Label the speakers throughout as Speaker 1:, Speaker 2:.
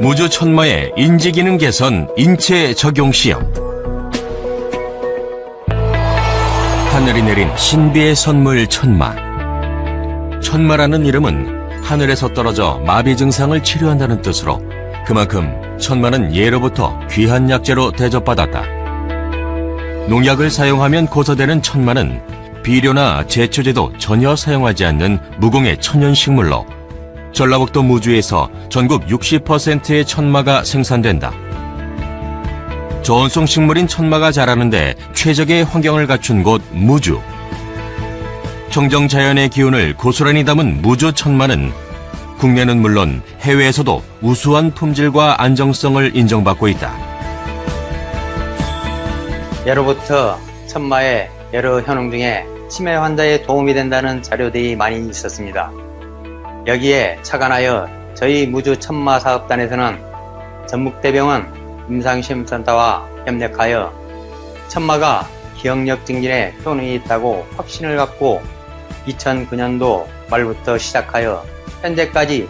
Speaker 1: 무주 천마의 인지기능 개선 인체 적용 시험. 하늘이 내린 신비의 선물 천마. 천마라는 이름은 하늘에서 떨어져 마비 증상을 치료한다는 뜻으로 그만큼 천마는 예로부터 귀한 약재로 대접받았다. 농약을 사용하면 고사되는 천마는 비료나 제초제도 전혀 사용하지 않는 무공의 천연식물로 전라북도 무주에서 전국 60%의 천마가 생산된다. 저온성 식물인 천마가 자라는데 최적의 환경을 갖춘 곳 무주. 청정 자연의 기운을 고스란히 담은 무주 천마는 국내는 물론 해외에서도 우수한 품질과 안정성을 인정받고 있다.
Speaker 2: 예로부터 천마의 여러 효능 중에 치매 환자에 도움이 된다는 자료들이 많이 있었습니다. 여기에 착안하여 저희 무주 천마 사업단에서는 전북대병원 임상시험센터와 협력하여 천마가 기억력 증진에 효능이 있다고 확신을 갖고 2009년도 말부터 시작하여 현재까지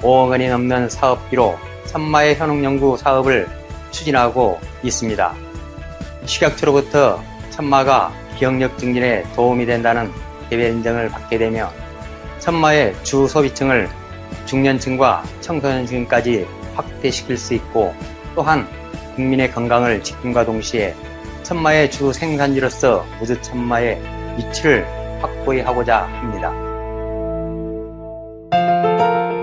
Speaker 2: 5억 원이 넘는 사업비로 천마의 효능 연구 사업을 추진하고 있습니다. 식약처로부터 천마가 기억력 증진에 도움이 된다는 개별 인정을 받게 되며 천마의 주 소비층을 중년층과 청소년층까지 확대시킬 수 있고 또한 국민의 건강을 지킴과 동시에 천마의 주 생산지로서 무주 천마의 위치를 확고히 하고자 합니다.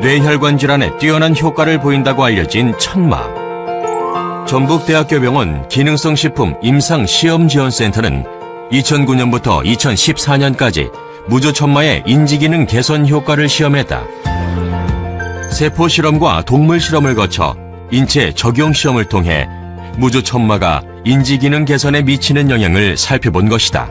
Speaker 1: 뇌혈관 질환에 뛰어난 효과를 보인다고 알려진 천마. 전북대학교병원 기능성식품 임상시험지원센터는 2009년부터 2014년까지 무주 천마의 인지기능 개선 효과를 시험했다. 세포 실험과 동물 실험을 거쳐 인체 적용 시험을 통해 무주 천마가 인지기능 개선에 미치는 영향을 살펴본 것이다.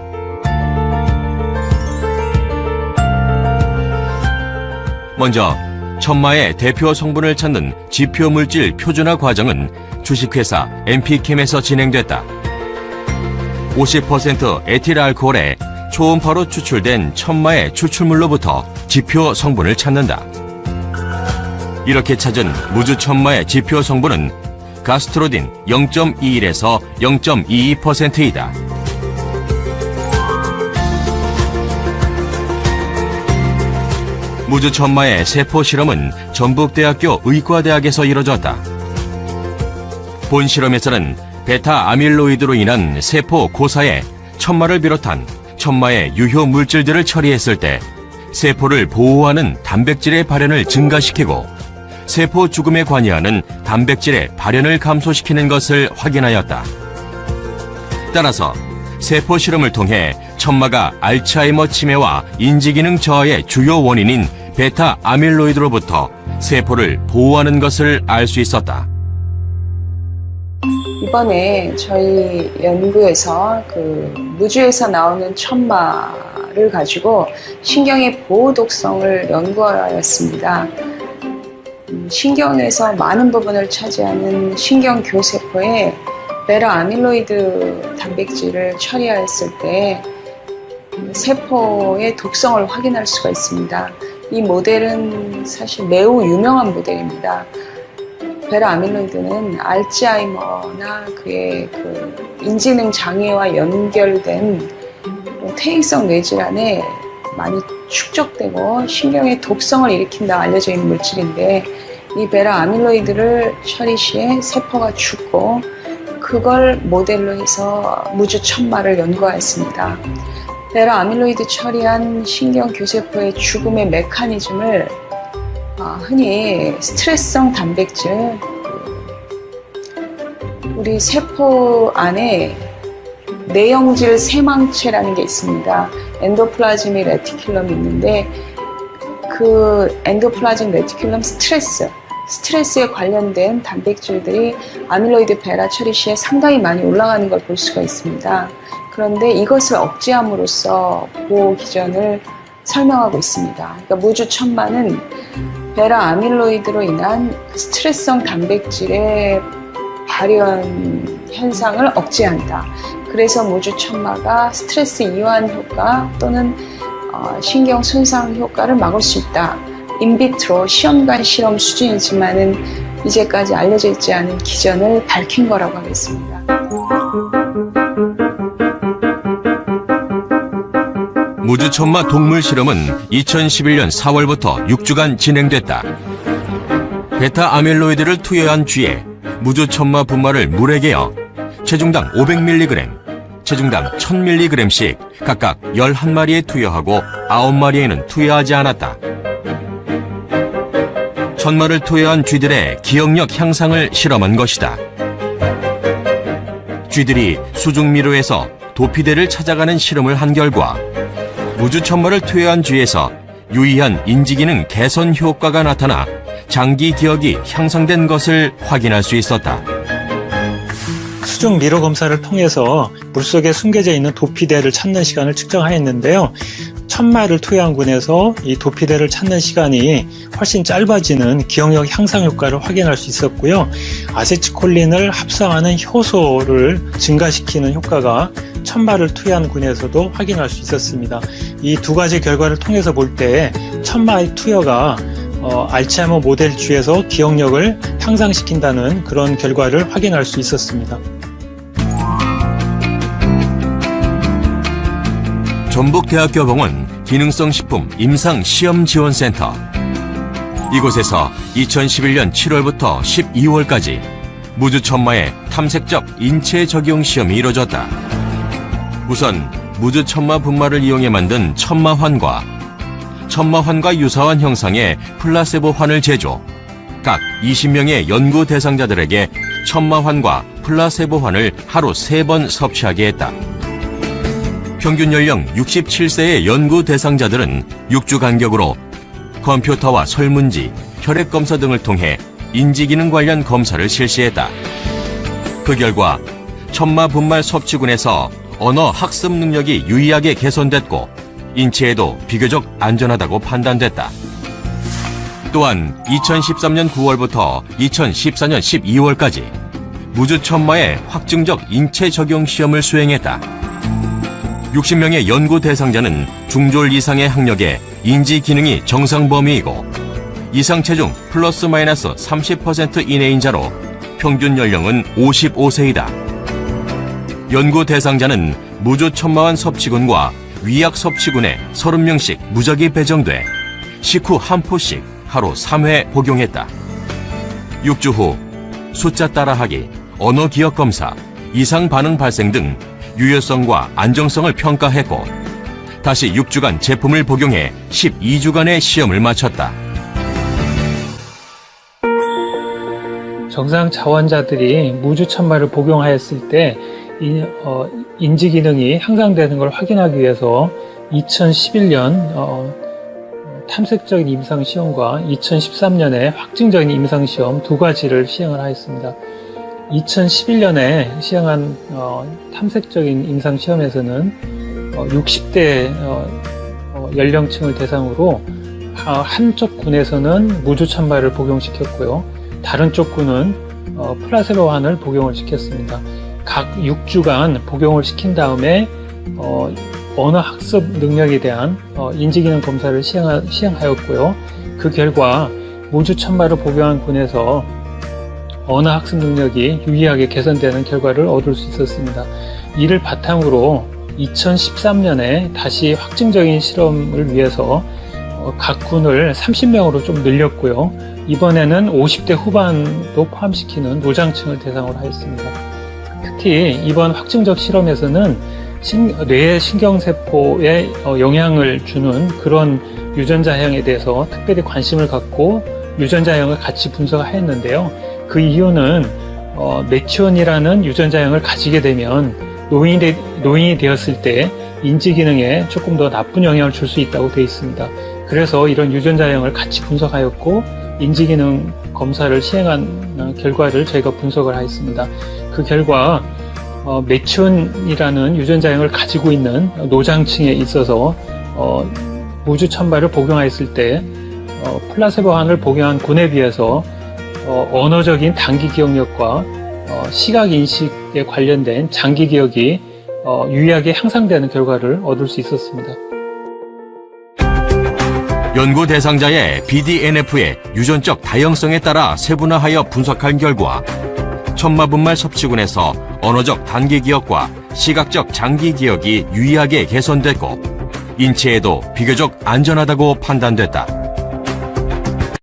Speaker 1: 먼저 천마의 대표 성분을 찾는 지표 물질 표준화 과정은 주식회사 MP캠에서 진행됐다. 50% 에틸알코올에 초음파로 추출된 천마의 추출물로부터 지표 성분을 찾는다. 이렇게 찾은 무주 천마의 지표 성분은 가스트로딘 0.21에서 0.22%이다. 무주 천마의 세포 실험은 전북대학교 의과대학에서 이뤄졌다. 본 실험에서는 베타 아밀로이드로 인한 세포 고사에 천마를 비롯한 천마의 유효 물질들을 처리했을 때 세포를 보호하는 단백질의 발현을 증가시키고 세포 죽음에 관여하는 단백질의 발현을 감소시키는 것을 확인하였다. 따라서 세포 실험을 통해 천마가 알츠하이머 치매와 인지기능 저하의 주요 원인인 베타 아밀로이드로부터 세포를 보호하는 것을 알 수 있었다.
Speaker 3: 이번에 저희 연구에서 무주에서 나오는 천마를 가지고 신경의 보호 독성을 연구하였습니다. 신경에서 많은 부분을 차지하는 신경교세포에 베타 아밀로이드 단백질을 처리하였을 때 세포의 독성을 확인할 수가 있습니다. 이 모델은 사실 매우 유명한 모델입니다. 베타 아밀로이드는 알츠하이머나 그의 인지능 장애와 연결된 퇴행성 뇌질환에 많이 축적되고 신경의 독성을 일으킨다 알려져 있는 물질인데 이 베타 아밀로이드를 처리 시에 세포가 죽고 그걸 모델로 해서 무주 천마를 연구하였습니다. 베타 아밀로이드 처리한 신경교세포의 죽음의 메커니즘을 흔히 스트레스성 단백질, 우리 세포 안에 내영질 세망체라는 게 있습니다. 엔도플라즈믹 레티큘럼이 있는데 그 엔도플라즈믹 레티큘럼 스트레스에 관련된 단백질들이 아밀로이드 베타 처리 시에 상당히 많이 올라가는 걸 볼 수가 있습니다. 그런데 이것을 억제함으로써 보호 기전을 설명하고 있습니다. 그러니까 무주 천마는 베타 아밀로이드로 인한 스트레스성 단백질의 발현 현상을 억제한다. 그래서 무주 천마가 스트레스 이완 효과 또는 신경 손상 효과를 막을 수 있다. 인비트로 시험관 실험 수준이지만은 이제까지 알려져 있지 않은 기전을 밝힌 거라고 하겠습니다.
Speaker 1: 무주천마 동물 실험은 2011년 4월부터 6주간 진행됐다. 베타 아밀로이드를 투여한 쥐에 무주천마 분말을 물에 개어 체중당 500mg, 체중당 1000mg씩 각각 11마리에 투여하고 9마리에는 투여하지 않았다. 천마를 투여한 쥐들의 기억력 향상을 실험한 것이다. 쥐들이 수중미로에서 도피대를 찾아가는 실험을 한 결과 무주천마를 투여한 쥐에서 유의한 인지기능 개선 효과가 나타나 장기 기억이 향상된 것을 확인할 수 있었다.
Speaker 4: 수중 미로 검사를 통해서 물속에 숨겨져 있는 도피대를 찾는 시간을 측정하였는데요. 천마를 투여한 군에서 이 도피대를 찾는 시간이 훨씬 짧아지는 기억력 향상 효과를 확인할 수 있었고요. 아세틸콜린을 합성하는 효소를 증가시키는 효과가 천마를 투여한 군에서도 확인할 수 있었습니다. 이 두 가지 결과를 통해서 볼 때 천마의 투여가 알츠하이머 모델 쥐에서 기억력을 향상시킨다는 그런 결과를 확인할 수 있었습니다.
Speaker 1: 전북대학교병원 기능성식품 임상시험지원센터. 이곳에서 2011년 7월부터 12월까지 무주천마의 탐색적 인체 적용 시험이 이뤄졌다. 우선 무주천마 분말을 이용해 만든 천마환과 천마환과 유사한 형상의 플라세보환을 제조, 각 20명의 연구 대상자들에게 천마환과 플라세보환을 하루 3번 섭취하게 했다. 평균 연령 67세의 연구 대상자들은 6주 간격으로 컴퓨터와 설문지, 혈액검사 등을 통해 인지기능 관련 검사를 실시했다. 그 결과 천마 분말 섭취군에서 언어 학습 능력이 유의하게 개선됐고 인체에도 비교적 안전하다고 판단됐다. 또한 2013년 9월부터 2014년 12월까지 무주천마의 확증적 인체 적용 시험을 수행했다. 60명의 연구 대상자는 중졸 이상의 학력에 인지 기능이 정상 범위이고 이상 체중 플러스 마이너스 30% 이내인 자로 평균 연령은 55세이다. 연구 대상자는 무주천마환 섭취군과 위약 섭취군에 30명씩 무작위 배정돼 식후 한 포씩 하루 3회 복용했다. 6주 후 숫자 따라하기, 언어 기억 검사, 이상 반응 발생 등 유효성과 안정성을 평가했고 다시 6주간 제품을 복용해 12주간의 시험을 마쳤다.
Speaker 4: 정상 자원자들이 무주천마를 복용하였을 때 인지 기능이 향상되는 걸 확인하기 위해서 2011년 탐색적인 임상시험과 2013년에 확증적인 임상시험 두 가지를 시행을 하였습니다. 2011년에 시행한 탐색적인 임상시험에서는 60대 연령층을 대상으로 한쪽 군에서는 무주천마를 복용시켰고요. 다른 쪽 군은 플라세보환을 복용을 시켰습니다. 각 6주간 복용을 시킨 다음에 언어 학습 능력에 대한 인지기능 검사를 시행하였고요. 그 결과 무주천마를 복용한 군에서 언어 학습 능력이 유의하게 개선되는 결과를 얻을 수 있었습니다. 이를 바탕으로 2013년에 다시 확증적인 실험을 위해서 각 군을 30명으로 좀 늘렸고요. 이번에는 50대 후반도 포함시키는 노장층을 대상으로 하였습니다. 특히 이번 확증적 실험에서는 뇌 신경세포에 영향을 주는 그런 유전자형에 대해서 특별히 관심을 갖고 유전자형을 같이 분석하였는데요. 그 이유는 메치온이라는 유전자형을 가지게 되면 노인이 되었을 때 인지기능에 조금 더 나쁜 영향을 줄 수 있다고 되어 있습니다. 그래서 이런 유전자형을 같이 분석하였고 인지기능 검사를 시행한 결과를 저희가 분석을 하였습니다. 그 결과 메치온이라는 유전자형을 가지고 있는 노장층에 있어서 무주천마를 복용하였을 때 플라세보환을 복용한 군에 비해서 언어적인 단기 기억력과 시각 인식에 관련된 장기 기억이 유의하게 향상되는 결과를 얻을 수 있었습니다.
Speaker 1: 연구 대상자의 BDNF의 유전적 다양성에 따라 세분화하여 분석한 결과 천마분말 섭취군에서 언어적 단기 기억과 시각적 장기 기억이 유의하게 개선됐고 인체에도 비교적 안전하다고 판단됐다.